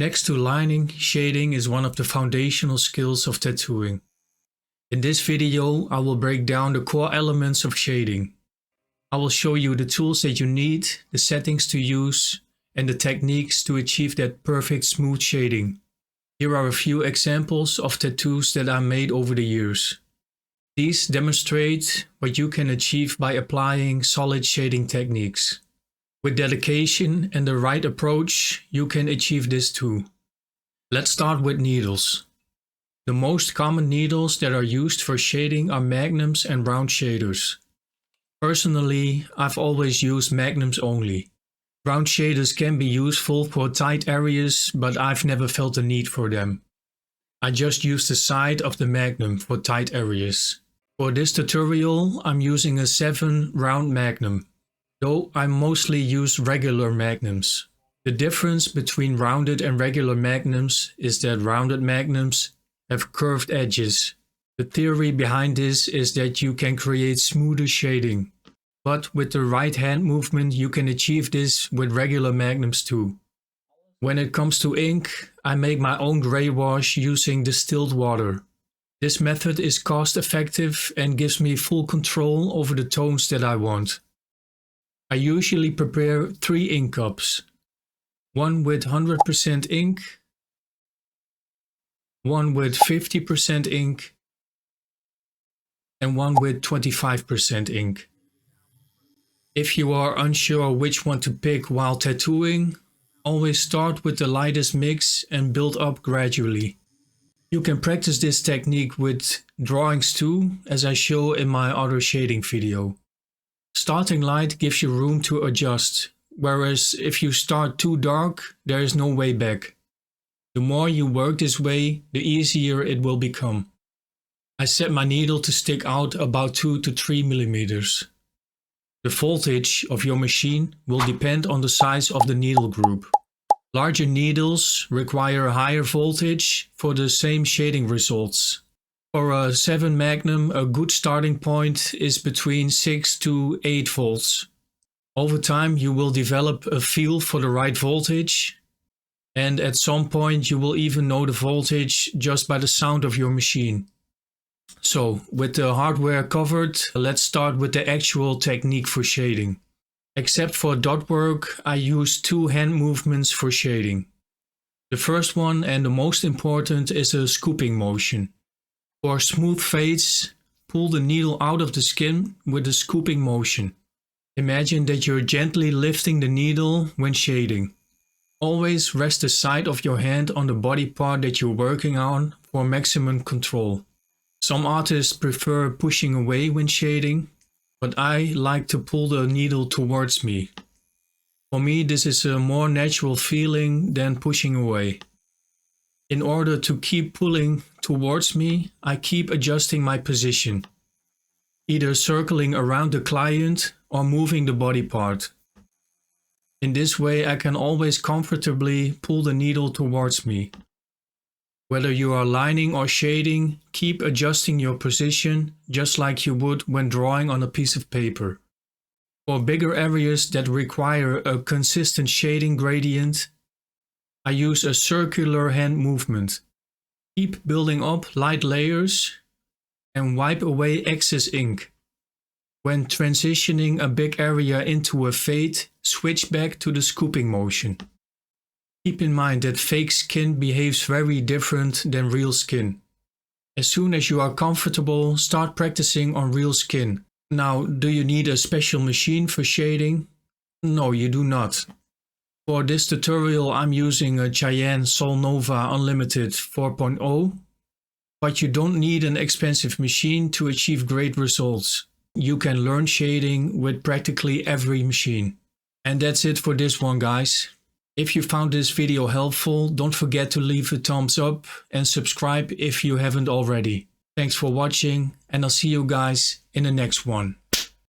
Next to lining, shading is one of the foundational skills of tattooing. In this video, I will break down the core elements of shading. I will show you the tools that you need, the settings to use, and the techniques to achieve that perfect smooth shading. Here are a few examples of tattoos that I made over the years. These demonstrate what you can achieve by applying solid shading techniques. With dedication and the right approach, you can achieve this too. Let's start with needles. The most common needles that are used for shading are magnums and round shaders. Personally, I've always used magnums only. Round shaders can be useful for tight areas, but I've never felt the need for them. I just use the side of the magnum for tight areas. For this tutorial, I'm using a 7 round magnum, though I mostly use regular magnums. The difference between rounded and regular magnums is that rounded magnums have curved edges. The theory behind this is that you can create smoother shading. But with the right hand movement you can achieve this with regular magnums too. When it comes to ink, I make my own greywash using distilled water. This method is cost effective and gives me full control over the tones that I want. I usually prepare 3 ink cups. One with 100% ink, one with 50% ink, and one with 25% ink. If you are unsure which one to pick while tattooing, always start with the lightest mix and build up gradually. You can practice this technique with drawings too, as I show in my other shading video. Starting light gives you room to adjust, whereas if you start too dark, there is no way back. The more you work this way, the easier it will become. I set my needle to stick out about 2 to 3 millimeters. The voltage of your machine will depend on the size of the needle group. Larger needles require a higher voltage for the same shading results. For a 7 magnum, a good starting point is between 6 to 8 volts. Over time you will develop a feel for the right voltage, and at some point you will even know the voltage just by the sound of your machine. So, with the hardware covered, let's start with the actual technique for shading. Except for dot work, I use 2 hand movements for shading. The first one and the most important is a scooping motion. For smooth fades, pull the needle out of the skin with a scooping motion. Imagine that you're gently lifting the needle when shading. Always rest the side of your hand on the body part that you're working on for maximum control. Some artists prefer pushing away when shading, but I like to pull the needle towards me. For me, this is a more natural feeling than pushing away. In order to keep pulling towards me, I keep adjusting my position, either circling around the client or moving the body part. In this way, I can always comfortably pull the needle towards me. Whether you are lining or shading, keep adjusting your position just like you would when drawing on a piece of paper. For bigger areas that require a consistent shading gradient, I use a circular hand movement. Keep building up light layers and wipe away excess ink. When transitioning a big area into a fade, switch back to the scooping motion. Keep in mind that fake skin behaves very different than real skin. As soon as you are comfortable, start practicing on real skin. Now, do you need a special machine for shading? No, you do not. For this tutorial I'm using a Cayenne Solnova Unlimited 4.0, but you don't need an expensive machine to achieve great results. You can learn shading with practically every machine. And that's it for this one, guys. If you found this video helpful, don't forget to leave a thumbs up and subscribe if you haven't already. Thanks for watching, and I'll see you guys in the next one.